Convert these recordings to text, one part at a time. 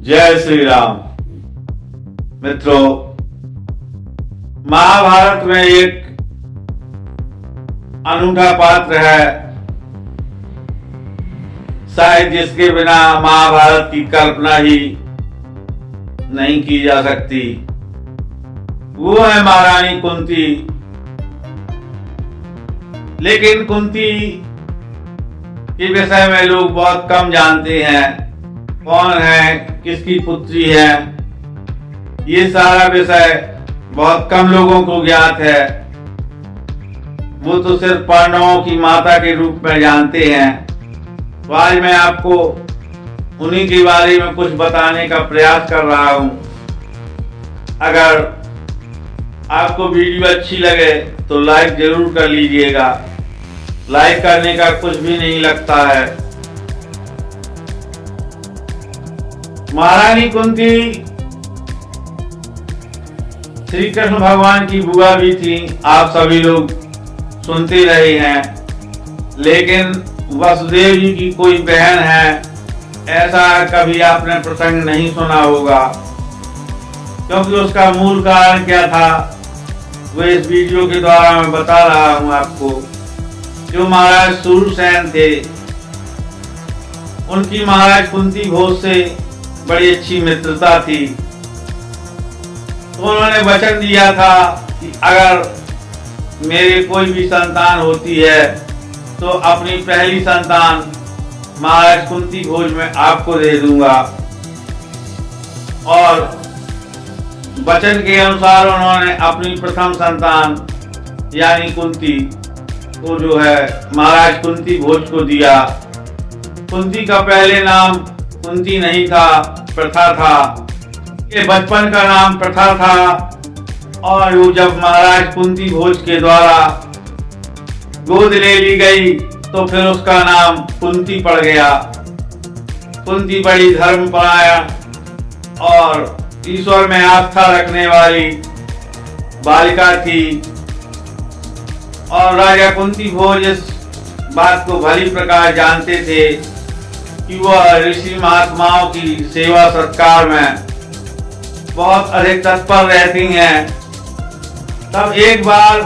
जय श्री राम। मित्रों, महाभारत में एक अनूठा पात्र है, शायद जिसके बिना महाभारत की कल्पना ही नहीं की जा सकती। वो है महारानी कुंती। लेकिन कुंती के विषय में लोग बहुत कम जानते हैं। कौन है, किसकी पुत्री है, ये सारा विषय बहुत कम लोगों को ज्ञात है। वो तो सिर्फ पांडवों की माता के रूप में जानते हैं। तो आज मैं आपको उन्हीं के बारे में कुछ बताने का प्रयास कर रहा हूं। अगर आपको वीडियो अच्छी लगे तो लाइक जरूर कर लीजिएगा। लाइक करने का कुछ भी नहीं लगता है। महारानी कुंती श्री कृष्ण भगवान की बुआ भी थी, आप सभी लोग सुनते रहे हैं। लेकिन वसुदेव जी की कोई बहन है, ऐसा कभी आपने प्रसंग नहीं सुना होगा। क्योंकि उसका मूल कारण क्या था, वो इस वीडियो के द्वारा मैं बता रहा हूं आपको। जो महाराज सूरसेन थे, उनकी महाराज कुंती भोज से बड़ी अच्छी मित्रता थी। तो उन्होंने वचन दिया था कि अगर मेरे कोई भी संतान होती है तो अपनी पहली संतान महाराज कुंती भोज में आपको दे दूंगा। और वचन के अनुसार उन्होंने अपनी प्रथम संतान यानी कुंती को जो है महाराज कुंती भोज को दिया। कुंती का पहले नाम कुंती नहीं था, प्रथा था। ये बचपन का नाम प्रथा था। और वो जब महाराज कुंती भोज के द्वारा गोद ले ली गई तो फिर उसका नाम कुंती पड़ गया। कुंती बड़ी धर्मपरायण और ईश्वर में आस्था रखने वाली बालिका थी। और राजा कुंती भोज इस बात को भली प्रकार जानते थे कि वह ऋषि महात्माओं की सेवा सत्कार में बहुत अधिक तत्पर रहती हैं। तब एक बार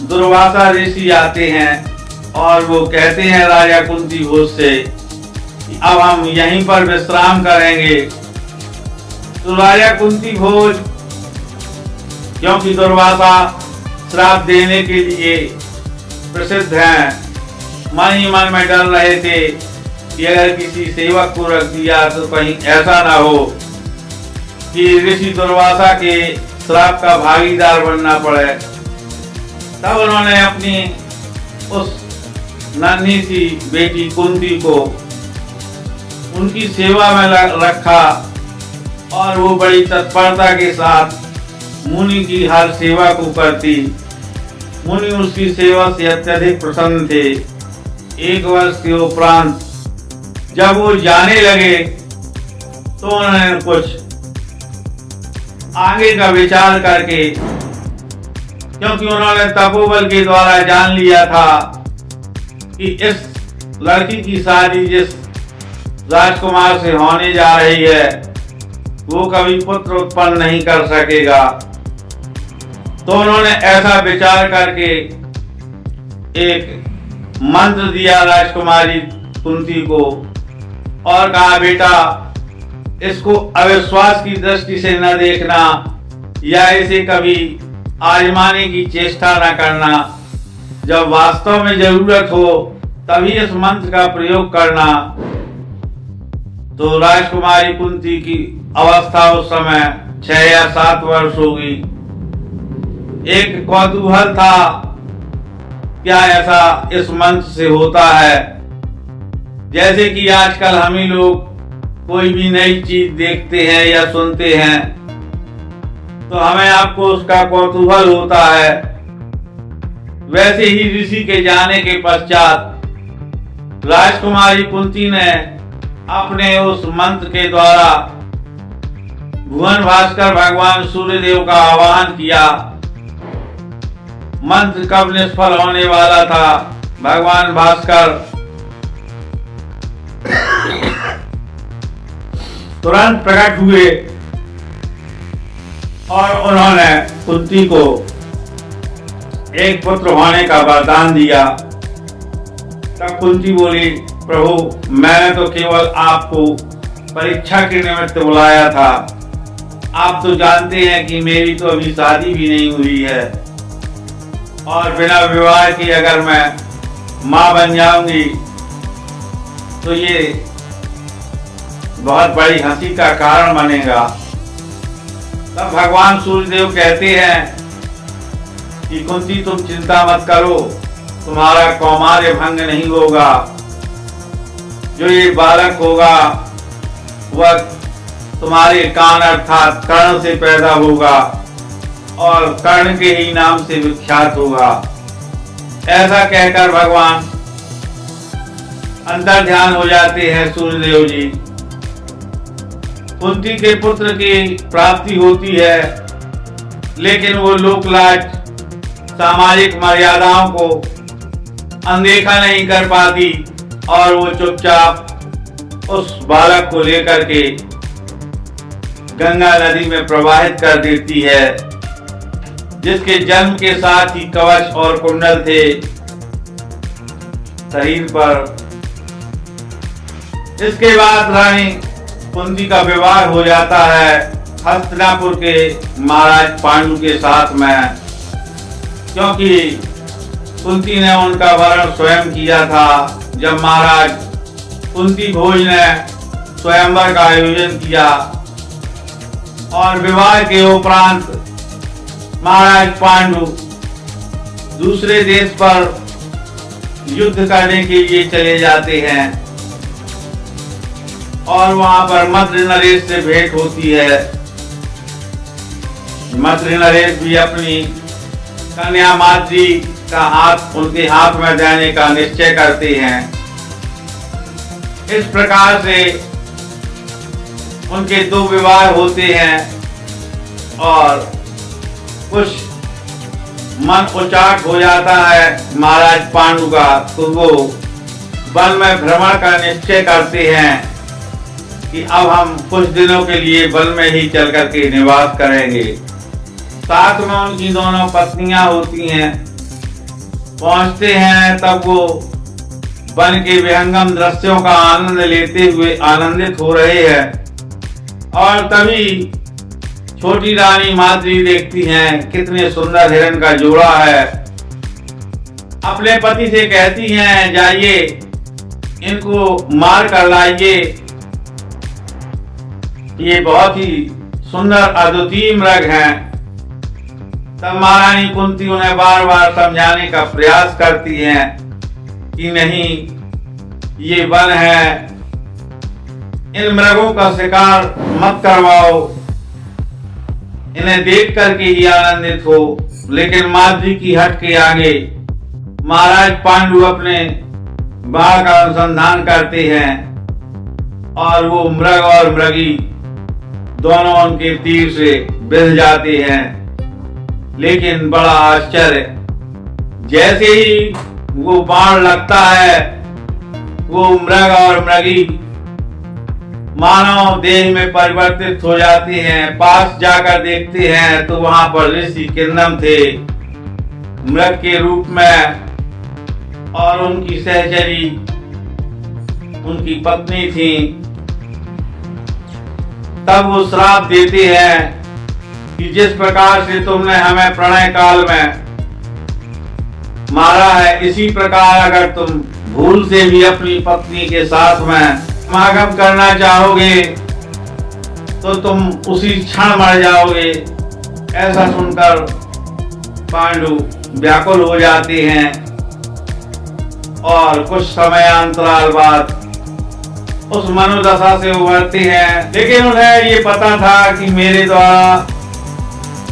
दुर्वासा ऋषि आते हैं और वो कहते हैं राजा कुंती भोज से कि अब हम यहीं पर विश्राम करेंगे। तो राजा कुंती भोज, क्योंकि दुर्वासा श्राप देने के लिए प्रसिद्ध हैं, मन ही मन में डर रहे थे कि अगर किसी सेवक को रख दिया तो कहीं ऐसा ना हो कि ऋषि दुर्वासा के श्राप का भागीदार बनना पड़े। तब उन्होंने अपनी उस नन्ही सी बेटी कुंती को उनकी सेवा में रखा और वो बड़ी तत्परता के साथ मुनि की हर सेवा को करती। मुनि उसकी सेवा से अत्यधिक प्रसन्न थे। 1 वर्ष के उपरांत जब वो जाने लगे तो उन्होंने कुछ आगे का विचार करके, क्योंकि उन्होंने तपोबल के द्वारा जान लिया था कि इस लड़की की शादी जिस राजकुमार से होने जा रही है वो कभी पुत्र उत्पन्न नहीं कर सकेगा। तो उन्होंने ऐसा विचार करके एक मंत्र दिया राजकुमारी कुंती को और कहा, बेटा इसको अविश्वास की दृष्टि से न देखना या इसे कभी आजमाने की चेष्टा न करना। जब वास्तव में जरूरत हो तभी इस मंत्र का प्रयोग करना। तो राजकुमारी कुंती की अवस्था उस समय 6 या 7 वर्ष होगी। एक कौतूहल था, क्या ऐसा इस मंत्र से होता है। जैसे कि आजकल हम ही लोग कोई भी नई चीज देखते हैं या सुनते हैं तो हमें आपको उसका कौतूहल होता है। वैसे ही ऋषि के जाने के पश्चात राजकुमारी कुंती ने अपने उस मंत्र के द्वारा भुवन भास्कर भगवान सूर्यदेव का आह्वान किया। मंत्र कब निष्फल होने वाला था, भगवान भास्कर तुरंत प्रकट हुए और उन्होंने कुंती को एक पुत्र होने का वरदान दिया। तब कुंती बोली, प्रभु मैंने तो केवल आपको परीक्षा के निमित्त बुलाया था। आप तो जानते हैं कि मेरी तो अभी शादी भी नहीं हुई है और बिना विवाह के अगर मैं मां बन जाऊंगी तो ये बहुत बड़ी हंसी का कारण बनेगा। तब भगवान सूर्यदेव कहते हैं कि कुंती तुम चिंता मत करो, तुम्हारा कौमार्य भंग नहीं होगा। जो ये बालक होगा वह तुम्हारे कान अर्थात कर्ण से पैदा होगा और कर्ण के ही नाम से विख्यात होगा। ऐसा कहकर भगवान अंतर ध्यान हो जाते हैं सूर्यदेव जी। कुंती के पुत्र की प्राप्ति होती है, लेकिन वो लोकलाज सामाजिक मर्यादाओं को अनदेखा नहीं कर पाती और वो चुपचाप उस बालक को लेकर के गंगा नदी में प्रवाहित कर देती है, जिसके जन्म के साथ ही कवच और कुंडल थे शरीर पर। इसके बाद रानी कुंती का विवाह हो जाता है हस्तिनापुर के महाराज पांडु के साथ में, क्योंकि कुंती ने उनका वरण स्वयं किया था। जब महाराज कुंती भोज ने स्वयंवर का आयोजन किया और विवाह के उपरांत महाराज पांडु दूसरे देश पर युद्ध करने के लिए चले जाते हैं और वहां पर मद्र नरेश से भेंट होती है। मद्र नरेश भी अपनी कन्या माद्री का हाथ उनके हाथ में देने का निश्चय करते हैं। इस प्रकार से उनके दो विवाह होते हैं और कुछ मन उचाट हो जाता है महाराज पांडु का, तो वो वन में भ्रमण का निश्चय करते हैं कि अब हम कुछ दिनों के लिए वन में ही चल करके निवास करेंगे। साथ में उनकी दोनों पत्नियां होती हैं। पहुंचते हैं तब वो वन के विहंगम दृश्यों का आनंद लेते हुए आनंदित हो रहे हैं और तभी छोटी रानी माद्री देखती हैं कितने सुंदर हिरण का जोड़ा है। अपने पति से कहती हैं, जाइए इनको मार कर लाइए, ये बहुत ही सुंदर अद्वितीय मृग हैं। तब महारानी कुंती उन्हें बार बार समझाने का प्रयास करती हैं कि नहीं, ये वन है, इन मृगों का शिकार मत करवाओ, इन्हें देख करके ही आनंदित हो। लेकिन माद्री की हट के आगे महाराज पांडु अपने बाण का अनुसंधान करते हैं और वो मृग और मृगी दोनों उनके तीर से बिध जाते हैं। लेकिन बड़ा आश्चर्य, जैसे ही वो बाण लगता है वो मृग और मृगी मानव देह में परिवर्तित हो जाते हैं। पास जाकर देखते हैं तो वहां पर ऋषि किन्नम थे मृग के रूप में और उनकी सहचरी उनकी पत्नी थी। तब वो श्राप देते हैं कि जिस प्रकार से तुमने हमें प्रणय काल में मारा है, इसी प्रकार अगर तुम भूल से भी अपनी पत्नी के साथ में समागम करना चाहोगे तो तुम उसी क्षण मर जाओगे। ऐसा सुनकर पांडु व्याकुल हो जाते हैं और कुछ समयांतराल बाद उस मनोदशा से उभरते हैं। लेकिन उन्हें ये पता था कि मेरे द्वारा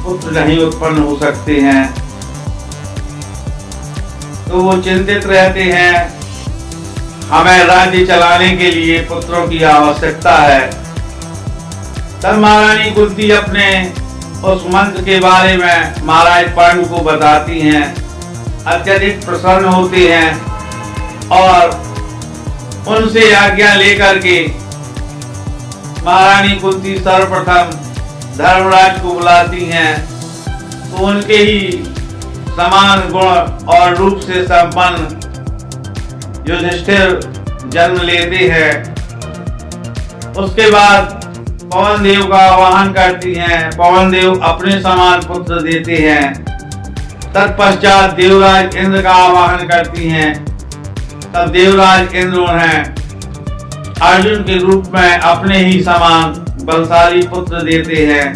पुत्र नहीं उत्पन्न हो सकते हैं, तो वो चिंतित रहते हैं। हमें राज्य चलाने के लिए पुत्रों की आवश्यकता है। तब महारानी कुंती अपने उस मंत्र के बारे में महाराज पांडु को बताती हैं। अत्यधिक प्रसन्न होते हैं और उनसे आज्ञा लेकर के महारानी कुंती सर्वप्रथम धर्मराज को बुलाती हैं तो उनके ही समान गुण और रूप से संपन्न युधिष्ठिर जन्म लेते हैं। उसके बाद पवन देव का आवाहन करती हैं। पवन देव अपने समान पुत्र देते हैं। तत्पश्चात देवराज इंद्र का आवाहन करती हैं। तब देवराज इंद्र उन्हें अर्जुन के रूप में अपने ही समान बलशाली पुत्र देते हैं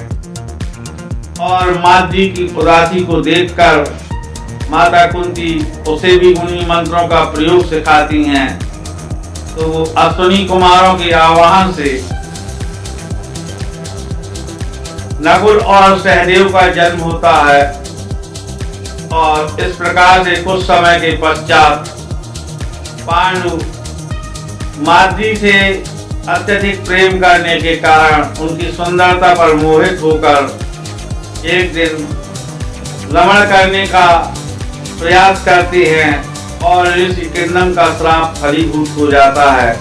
और माद्री की उदासी को देखकर माता कुंती उसे भी उन्हीं मंत्रों का प्रयोग सिखाती हैं। तो वो अश्विनी कुमारों के आह्वान से नकुल और सहदेव का जन्म होता है और इस प्रकार से कुछ समय के पश्चात पांडु माद्री से अत्यधिक प्रेम करने के कारण उनकी सुंदरता पर मोहित होकर एक दिन रमण करने का प्रयास करते हैं और ऋषि किंदम का श्राप फलीभूत हो जाता है।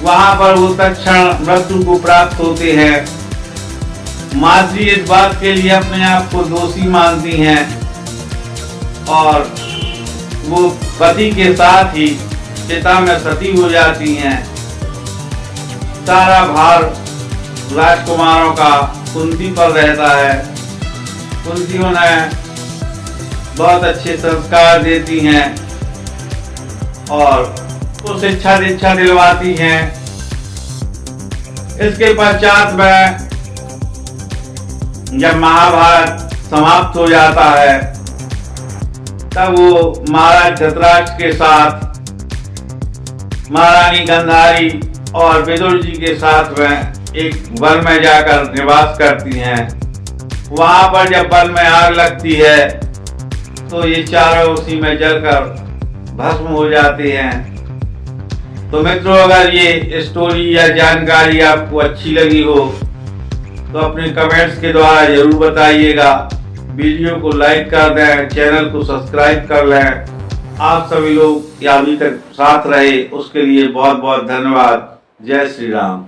वहां पर वो तत्क्षण मृत्यु को प्राप्त होते हैं। माद्री इस बात के लिए अपने आप को दोषी मानती हैं और वो पति के साथ ही चिता में सती हो जाती हैं। सारा भार राजकुमारों का कुंती पर रहता है। कुंती उन्हें बहुत अच्छे संस्कार देती हैं और वो शिक्षा दीक्षा दिलवाती हैं। इसके पश्चात में जब महाभारत समाप्त हो जाता है तब वो महाराज धृतराष्ट्र के साथ महारानी गांधारी और विदुर जी के साथ में एक वन में जाकर निवास करती हैं। वहां पर जब वन में आग लगती है तो ये चारों उसी में जलकर भस्म हो जाते हैं। तो मित्रों, अगर ये स्टोरी या जानकारी आपको अच्छी लगी हो तो अपने कमेंट्स के द्वारा जरूर बताइएगा। वीडियो को लाइक कर दें, चैनल को सब्सक्राइब कर लें। आप सभी लोग अभी तक साथ रहे उसके लिए बहुत बहुत धन्यवाद। जय श्री राम।